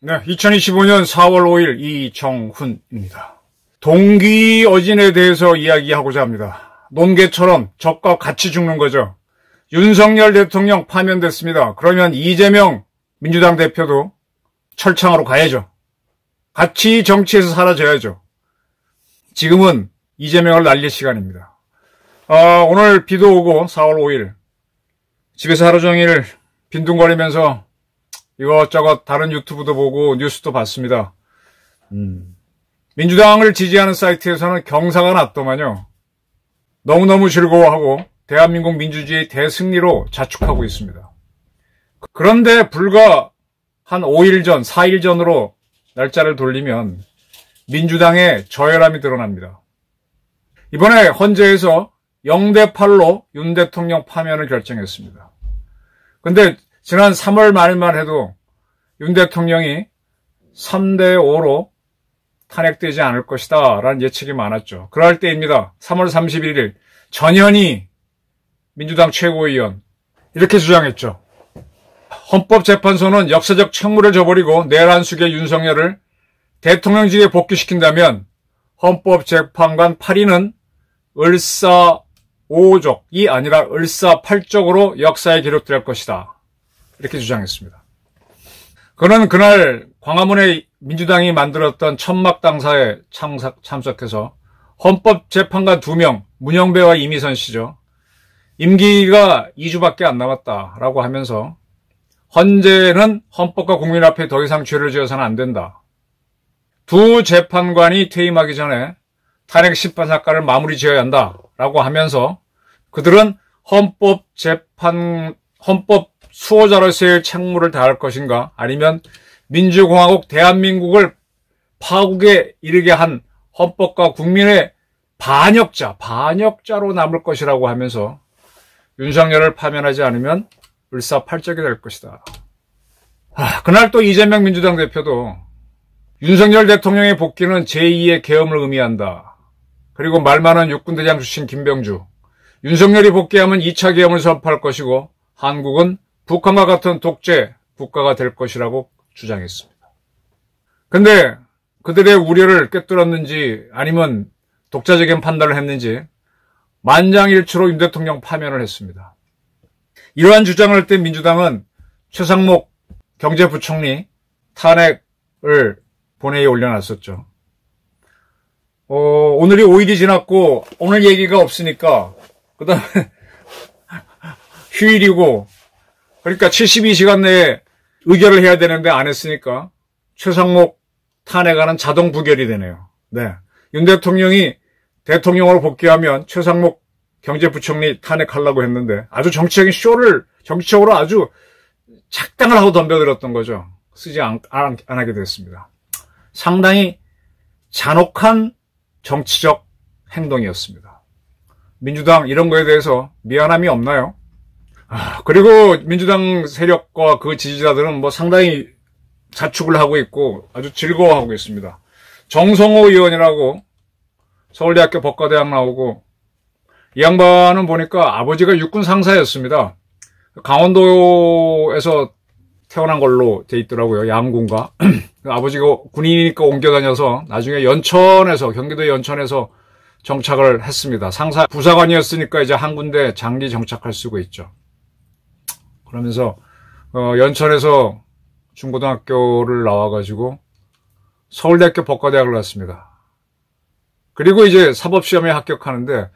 네, 2025년 4월 5일 이정훈입니다. 동기어진에 대해서 이야기하고자 합니다. 논개처럼 적과 같이 죽는 거죠. 윤석열 대통령 파면됐습니다. 그러면 이재명 민주당 대표도 철창으로 가야죠. 같이 정치에서 사라져야죠. 지금은 이재명을 날릴 시간입니다. 오늘 비도 오고 4월 5일 집에서 하루 종일 빈둥거리면서 이것저것 다른 유튜브도 보고 뉴스도 봤습니다. 민주당을 지지하는 사이트에서는 경사가 났더만요. 너무너무 즐거워하고 대한민국 민주주의 대승리로 자축하고 있습니다. 그런데 불과 한 5일 전, 4일 전으로 날짜를 돌리면 민주당의 저열함이 드러납니다. 이번에 헌재에서 0대8로 윤 대통령 파면을 결정했습니다. 근데 지난 3월 말만 해도 윤 대통령이 3대5로 탄핵되지 않을 것이다 라는 예측이 많았죠. 그럴 때입니다. 3월 31일 전현희 민주당 최고위원 이렇게 주장했죠. 헌법재판소는 역사적 책무를 져버리고 내란숙의 윤석열을 대통령직에 복귀시킨다면 헌법재판관 8인은 을사오족이 아니라 을사팔족으로 역사에 기록될 것이다. 이렇게 주장했습니다. 그는 그날 광화문에 민주당이 만들었던 천막당사에 참석해서 헌법재판관 2명, 문영배와 이미선 씨죠. 임기가 2주밖에 안 남았다라고 하면서 헌재는 헌법과 국민 앞에 더 이상 죄를 지어서는 안 된다. 두 재판관이 퇴임하기 전에 탄핵 심판 사건을 마무리 지어야 한다라고 하면서 그들은 헌법 수호자로서의 책무를 다할 것인가 아니면 민주공화국 대한민국을 파국에 이르게 한 헌법과 국민의 반역자로 남을 것이라고 하면서 윤석열을 파면하지 않으면 을사팔적이 될 것이다. 그날 또 이재명 민주당 대표도 윤석열 대통령의 복귀는 제2의 계엄을 의미한다. 그리고 말 많은 육군대장 출신 김병주. 윤석열이 복귀하면 2차 계엄을 선포할 것이고 한국은 북한과 같은 독재 국가가 될 것이라고 주장했습니다. 근데 그들의 우려를 꿰뚫었는지 아니면 독자적인 판단을 했는지 만장일치로 윤 대통령 파면을 했습니다. 이러한 주장을 할 때 민주당은 최상목 경제부총리 탄핵을 본회의에 올려놨었죠. 오늘이 5일이 지났고 오늘 얘기가 없으니까 그 다음에 휴일이고 그러니까 72시간 내에 의결을 해야 되는데 안 했으니까 최상목 탄핵안은 자동 부결이 되네요. 네, 윤 대통령이 대통령으로 복귀하면 최상목 경제부총리 탄핵하려고 했는데 아주 정치적인 쇼를 정치적으로 아주 착당을 하고 덤벼들었던 거죠. 쓰지 안 하게 됐습니다. 상당히 잔혹한 정치적 행동이었습니다. 민주당 이런 거에 대해서 미안함이 없나요? 그리고 민주당 세력과 그 지지자들은 뭐 상당히 자축을 하고 있고 아주 즐거워하고 있습니다. 정성호 의원이라고 서울대학교 법과대학 나오고 이 양반은 보니까 아버지가 육군 상사였습니다. 강원도에서 태어난 걸로 돼 있더라고요. 양군가. 아버지가 군인이니까 옮겨 다녀서 나중에 연천에서 경기도 연천에서 정착을 했습니다. 상사 부사관이었으니까 이제 한 군데 장기 정착할 수가 있죠. 그러면서 연천에서 중고등학교를 나와가지고 서울대학교 법과대학을 갔습니다. 그리고 이제 사법시험에 합격하는데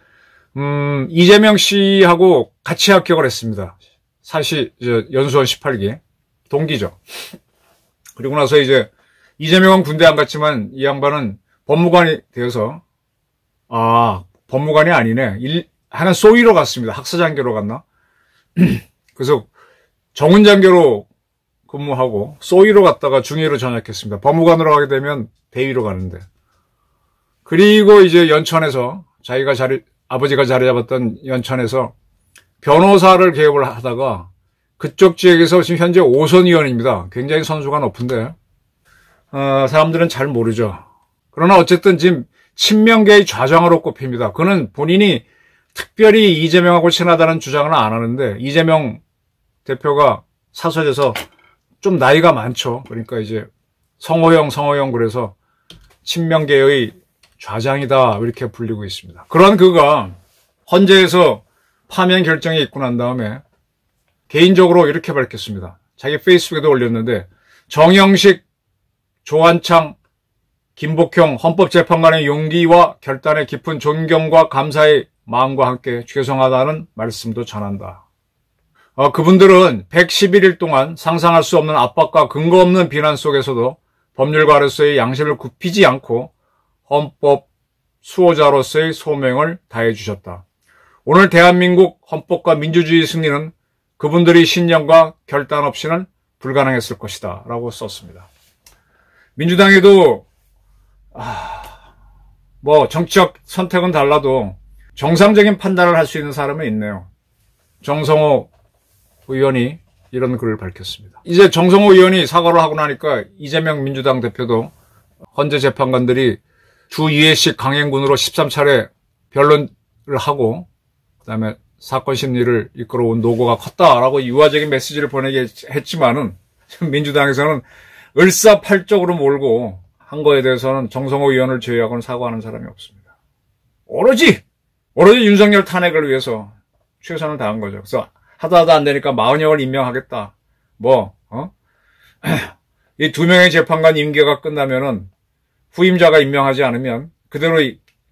이재명 씨하고 같이 합격을 했습니다. 사실 이제 연수원 18기 동기죠. 그리고 나서 이제 이재명은 군대 안 갔지만 이 양반은 법무관이 되어서 법무관이 아니네. 하나 소위로 갔습니다. 학사장교로 갔나? 그래서 정훈장교로 근무하고 소위로 갔다가 중위로 전역했습니다. 법무관으로 가게 되면 대위로 가는데. 그리고 이제 연천에서 아버지가 자리 잡았던 연천에서 변호사를 개업을 하다가 그쪽 지역에서 지금 현재 5선 의원입니다. 굉장히 선수가 높은데 사람들은 잘 모르죠. 그러나 어쨌든 지금 친명계의 좌장으로 꼽힙니다. 그는 본인이 특별히 이재명하고 친하다는 주장은 안 하는데 이재명 대표가 사설에서 좀 나이가 많죠. 그러니까 이제 성호형 그래서 친명계의 좌장이다 이렇게 불리고 있습니다. 그런 그가 헌재에서 파면 결정이 있고 난 다음에 개인적으로 이렇게 밝혔습니다. 자기 페이스북에도 올렸는데 정영식, 조한창, 김복형 헌법재판관의 용기와 결단에 깊은 존경과 감사의 마음과 함께 죄송하다는 말씀도 전한다. 그분들은 111일 동안 상상할 수 없는 압박과 근거 없는 비난 속에서도 법률가 로서의 양심을 굽히지 않고 헌법 수호자로서의 소명을 다해 주셨다. 오늘 대한민국 헌법과 민주주의 승리는 그분들의 신념과 결단 없이는 불가능했을 것이다 라고 썼습니다. 민주당에도 뭐 정치적 선택은 달라도 정상적인 판단을 할 수 있는 사람은 있네요. 정성호 의원이 이런 글을 밝혔습니다. 이제 정성호 의원이 사과를 하고 나니까 이재명 민주당 대표도 헌재 재판관들이 주 2회씩 강행군으로 13차례 변론을 하고 그다음에 사건 심리를 이끌어온 노고가 컸다라고 유화적인 메시지를 보내게 했지만은 민주당에서는 을사팔적으로 몰고 한 거에 대해서는 정성호 의원을 제외하고는 사과하는 사람이 없습니다. 오로지 윤석열 탄핵을 위해서 최선을 다한 거죠. 그래서 하다 안 되니까 마은영을 임명하겠다. 이 두 명의 재판관 임기가 끝나면은 후임자가 임명하지 않으면 그대로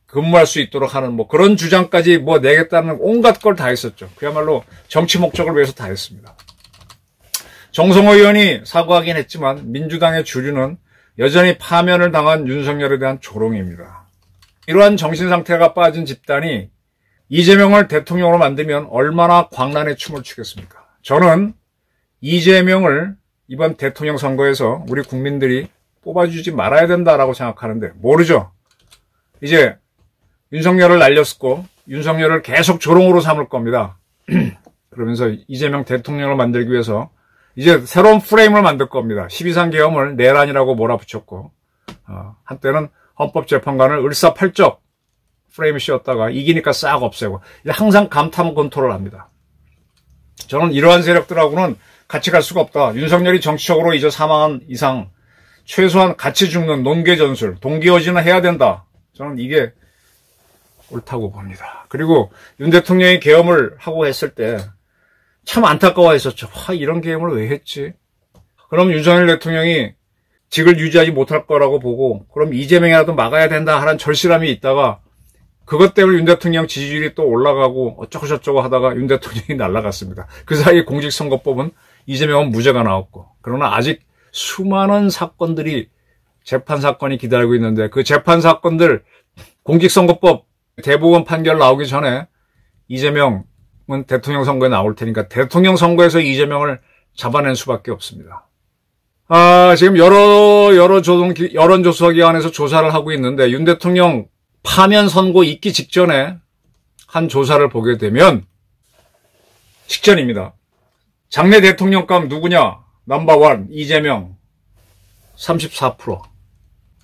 근무할 수 있도록 하는 그런 주장까지 내겠다는 온갖 걸 다 했었죠. 그야말로 정치 목적을 위해서 다 했습니다. 정성호 의원이 사과하긴 했지만 민주당의 주류는 여전히 파면을 당한 윤석열에 대한 조롱입니다. 이러한 정신상태가 빠진 집단이 이재명을 대통령으로 만들면 얼마나 광란의 춤을 추겠습니까? 저는 이재명을 이번 대통령 선거에서 우리 국민들이 뽑아주지 말아야 된다라고 생각하는데 모르죠. 이제 윤석열을 날렸고 윤석열을 계속 조롱으로 삼을 겁니다. 그러면서 이재명 대통령을 만들기 위해서 이제 새로운 프레임을 만들 겁니다. 12.3 계엄을 내란이라고 몰아붙였고 한때는 헌법재판관을 을사팔적 프레임 씌웠다가 이기니까 싹 없애고 항상 감탄 kontrol을 합니다. 저는 이러한 세력들하고는 같이 갈 수가 없다. 윤석열이 정치적으로 이제 사망한 이상 최소한 같이 죽는 논계 전술, 동기어진을 해야 된다. 저는 이게 옳다고 봅니다. 그리고 윤 대통령이 계엄을 하고 했을 때 참 안타까워했었죠. 이런 계엄을 왜 했지? 그럼 윤석열 대통령이 직을 유지하지 못할 거라고 보고 그럼 이재명이라도 막아야 된다 하는 절실함이 있다가 그것 때문에 윤 대통령 지지율이 또 올라가고 어쩌고저쩌고 하다가 윤 대통령이 날아갔습니다. 그 사이에 공직선거법은 이재명은 무죄가 나왔고 그러나 아직 수많은 사건들이 재판 사건이 기다리고 있는데 그 재판 사건들 공직선거법 대법원 판결 나오기 전에 이재명은 대통령 선거에 나올 테니까 대통령 선거에서 이재명을 잡아낸 수밖에 없습니다. 지금 여러 여론조사기관에서 조사를 하고 있는데 윤 대통령 파면 선고 있기 직전에 한 조사를 보게 되면 직전입니다. 장래 대통령감 누구냐? 넘버원 이재명 34%.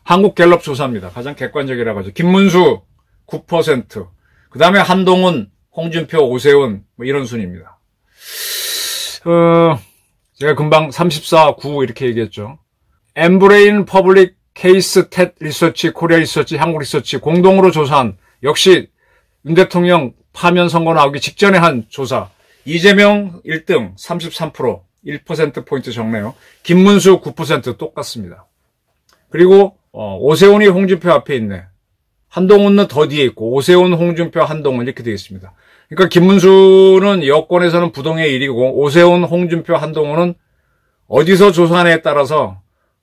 한국갤럽 조사입니다. 가장 객관적이라고 하죠. 김문수 9%. 그 다음에 한동훈, 홍준표, 오세훈 이런 순입니다. 제가 금방 34, 9 이렇게 얘기했죠. 엠브레인 퍼블릭 케이스 텟 리서치, 코리아 리서치, 한국 리서치 공동으로 조사한 역시 윤 대통령 파면 선거 나오기 직전에 한 조사. 이재명 1등 33%, 1%포인트 적네요. 김문수 9% 똑같습니다. 그리고 오세훈이 홍준표 앞에 있네. 한동훈은 더 뒤에 있고 오세훈, 홍준표, 한동훈 이렇게 되어 있습니다. 그러니까 김문수는 여권에서는 부동의 1위고 오세훈, 홍준표, 한동훈은 어디서 조사하느냐에 따라서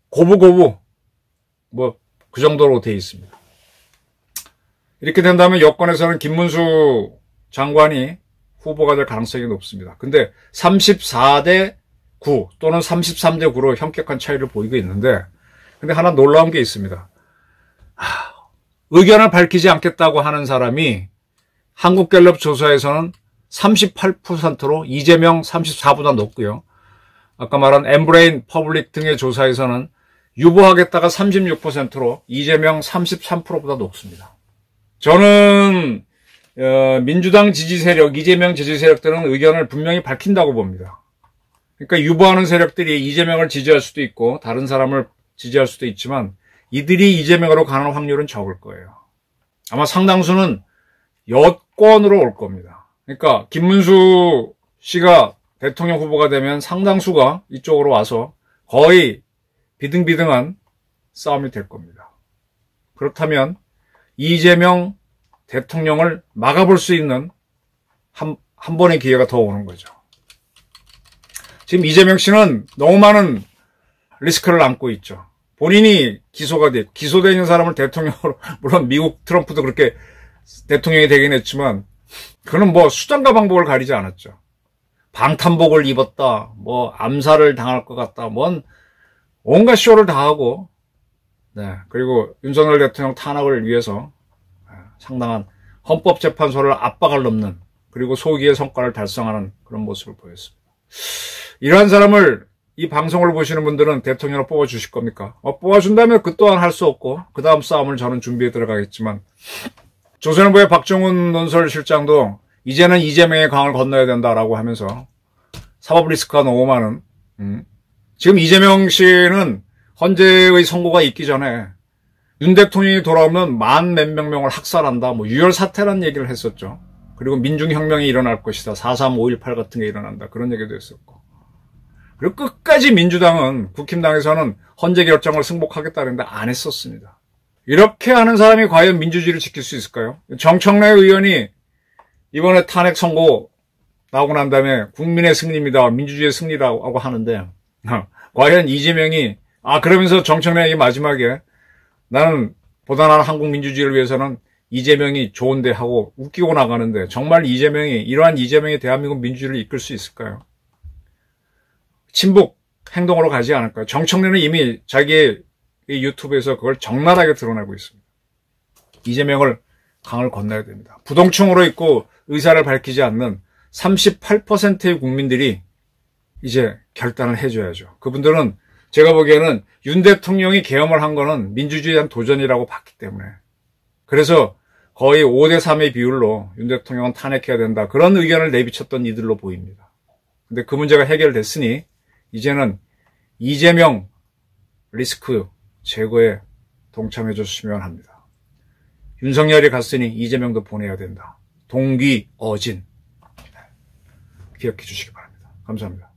고부고부 그 정도로 되어 있습니다. 이렇게 된다면 여권에서는 김문수 장관이 후보가 될 가능성이 높습니다. 근데 34대 9 또는 33대 9로 현격한 차이를 보이고 있는데 근데 하나 놀라운 게 있습니다. 의견을 밝히지 않겠다고 하는 사람이 한국갤럽 조사에서는 38%로 이재명 34보다 높고요. 아까 말한 엠브레인 퍼블릭 등의 조사에서는 유보하겠다가 36%로 이재명 33%보다 높습니다. 저는 민주당 지지 세력, 이재명 지지 세력들은 의견을 분명히 밝힌다고 봅니다. 그러니까 유보하는 세력들이 이재명을 지지할 수도 있고 다른 사람을 지지할 수도 있지만 이들이 이재명으로 가는 확률은 적을 거예요. 아마 상당수는 여권으로 올 겁니다. 그러니까 김문수 씨가 대통령 후보가 되면 상당수가 이쪽으로 와서 거의 비등비등한 싸움이 될 겁니다. 그렇다면 이재명 대통령을 막아볼 수 있는 한 번의 기회가 더 오는 거죠. 지금 이재명 씨는 너무 많은 리스크를 안고 있죠. 본인이 기소되어 있는 사람을 대통령으로, 물론 미국 트럼프도 그렇게 대통령이 되긴 했지만, 그는 뭐 수단과 방법을 가리지 않았죠. 방탄복을 입었다, 뭐 암살을 당할 것 같다, 온갖 쇼를 다 하고, 네. 그리고 윤석열 대통령 탄압을 위해서 상당한 헌법재판소를 압박을 넘는, 그리고 소기의 성과를 달성하는 그런 모습을 보였습니다. 이러한 사람을 이 방송을 보시는 분들은 대통령으로 뽑아주실 겁니까? 뽑아준다면 그 또한 할 수 없고 그 다음 싸움을 저는 준비해 들어가겠지만, 조선일보의 박정훈 논설실장도 이제는 이재명의 강을 건너야 된다라고 하면서 사법 리스크가 너무 많은, 지금 이재명 씨는 헌재의 선고가 있기 전에 윤 대통령이 돌아오면 만 몇백 명을 학살한다, 유혈 사태라는 얘기를 했었죠. 그리고 민중혁명이 일어날 것이다, 4.3, 5.18 같은 게 일어난다, 그런 얘기도 했었고. 그리고 끝까지 민주당은, 국힘당에서는 헌재 결정을 승복하겠다는데 안 했었습니다. 이렇게 하는 사람이 과연 민주주의를 지킬 수 있을까요? 정청래 의원이 이번에 탄핵 선고 나오고 난 다음에 국민의 승리입니다, 민주주의의 승리라고 하는데, 과연 이재명이, 그러면서 정청래의 마지막에 나는 보다 나은 한국 민주주의를 위해서는 이재명이 좋은데 하고 웃기고 나가는데, 정말 이러한 이재명이 대한민국 민주주의를 이끌 수 있을까요? 친북 행동으로 가지 않을까요? 정청래는 이미 자기의 유튜브에서 그걸 적나라하게 드러내고 있습니다. 이재명을 강을 건너야 됩니다. 부동층으로 있고 의사를 밝히지 않는 38%의 국민들이 이제 결단을 해줘야죠. 그분들은 제가 보기에는 윤 대통령이 계엄을 한 거는 민주주의에 대한 도전이라고 봤기 때문에, 그래서 거의 5대3의 비율로 윤 대통령은 탄핵해야 된다, 그런 의견을 내비쳤던 이들로 보입니다. 근데 그 문제가 해결됐으니 이제는 이재명 리스크 제거에 동참해 주시면 합니다. 윤석열이 갔으니 이재명도 보내야 된다. 동기어진. 기억해 주시기 바랍니다. 감사합니다.